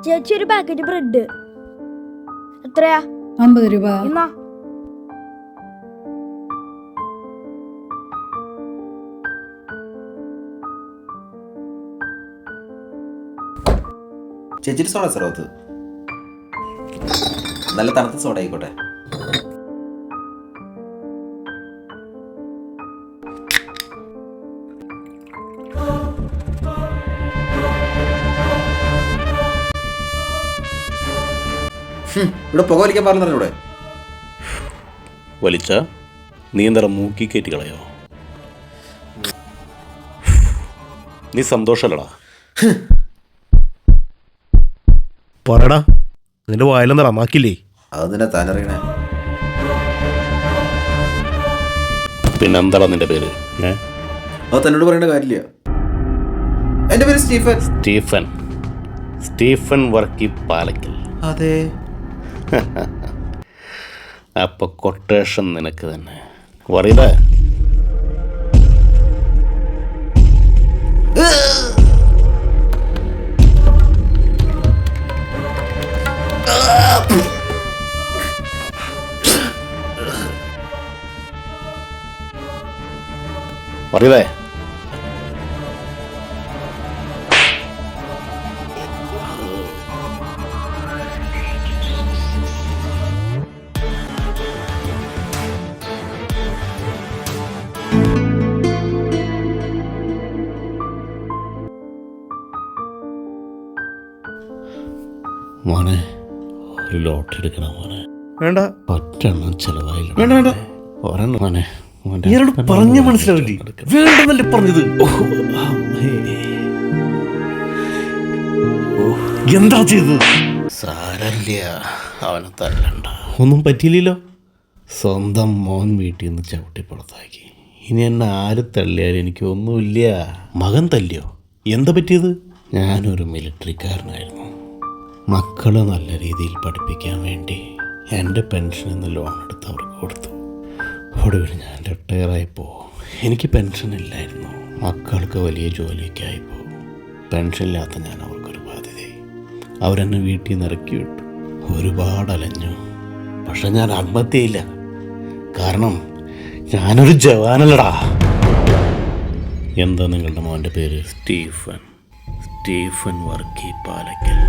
ചേച്ചി ഒരു packet bread എത്രയാ? 50 രൂപ. എന്നാ ചേച്ചിട്ട് സോഡ സർവത്ത് നല്ല തണുത്ത സോഡ ആയിക്കോട്ടെ. ഇവിടെ പുക വലിക്കാൻ പറഞ്ഞില്ല. ഇവിടെ വലിച്ച നീ എന്താ മൂക്കി കയറ്റി കളയോ? നീ സന്തോഷമല്ലടാ? പറയടാ, നിന്റെ വായിലെന്താ അമ്മാക്കില്ലേ? അത് നിന്നെ താനറിയണേ. പിന്നെന്താടാ നിന്റെ പേര്? അത് തന്നോട് പറയേണ്ട കാര്യമില്ല. എന്റെ പേര് സ്റ്റീഫൻ. സ്റ്റീഫൻ വർക്കി പാലക്കൽ. അതെ. അപ്പൊ കൊട്ടേഷൻ നിനക്ക് തന്നെ. വറീദേ, വറീദേ, മോനെ ഒരു ലോട്ടറി എടുക്കണം മോനെ. വേണ്ട, ഒറ്റെണ്ണം ചെലവായില്ല. വേണ്ട, വേണ്ട. ഒരെണ്ണം മോനെ. ഞാനോട് പറഞ്ഞ മനസ്സിലാവില്ലേ? വേണ്ടെന്നല്ലേ പറഞ്ഞത്? എന്താ ചെയ്തത്? സാരല്ല, അവനെ തല്ലണ്ട. ഒന്നും പറ്റിയില്ലല്ലോ. സ്വന്തം മോൻ വീട്ടിൽ നിന്ന് ചവിട്ടി പുറത്താക്കി. ഇനി എന്നെ ആര് തള്ളിയാലും എനിക്കൊന്നുമില്ല. മകൻ തല്ലിയോ? എന്താ പറ്റിയത്? ഞാനൊരു മിലിറ്ററിക്കാരനായിരുന്നു. മക്കളെ നല്ല രീതിയിൽ പഠിപ്പിക്കാൻ വേണ്ടി എൻ്റെ പെൻഷനിൽ നിന്ന് ലോൺ എടുത്ത് അവർക്ക് കൊടുത്തു. ഒടുവിൽ ഞാൻ റിട്ടയറായപ്പോൾ എനിക്ക് പെൻഷനില്ലായിരുന്നു. മക്കൾക്ക് വലിയ ജോലിയൊക്കെ ആയപ്പോൾ പെൻഷനില്ലാത്ത ഞാൻ അവർക്കൊരു ബാധ്യതയായി. അവരെന്നെ വീട്ടിൽ നിന്ന് ഇറക്കി വിട്ടു. ഒരുപാട് അലഞ്ഞു. പക്ഷെ ഞാൻ ആത്മഹത്യയില്ല. കാരണം ഞാനൊരു ജവാനല്ലടാ. എന്താ നിങ്ങളുടെ മോൻ്റെ പേര്? സ്റ്റീഫൻ വർക്കി പാലക്കൽ.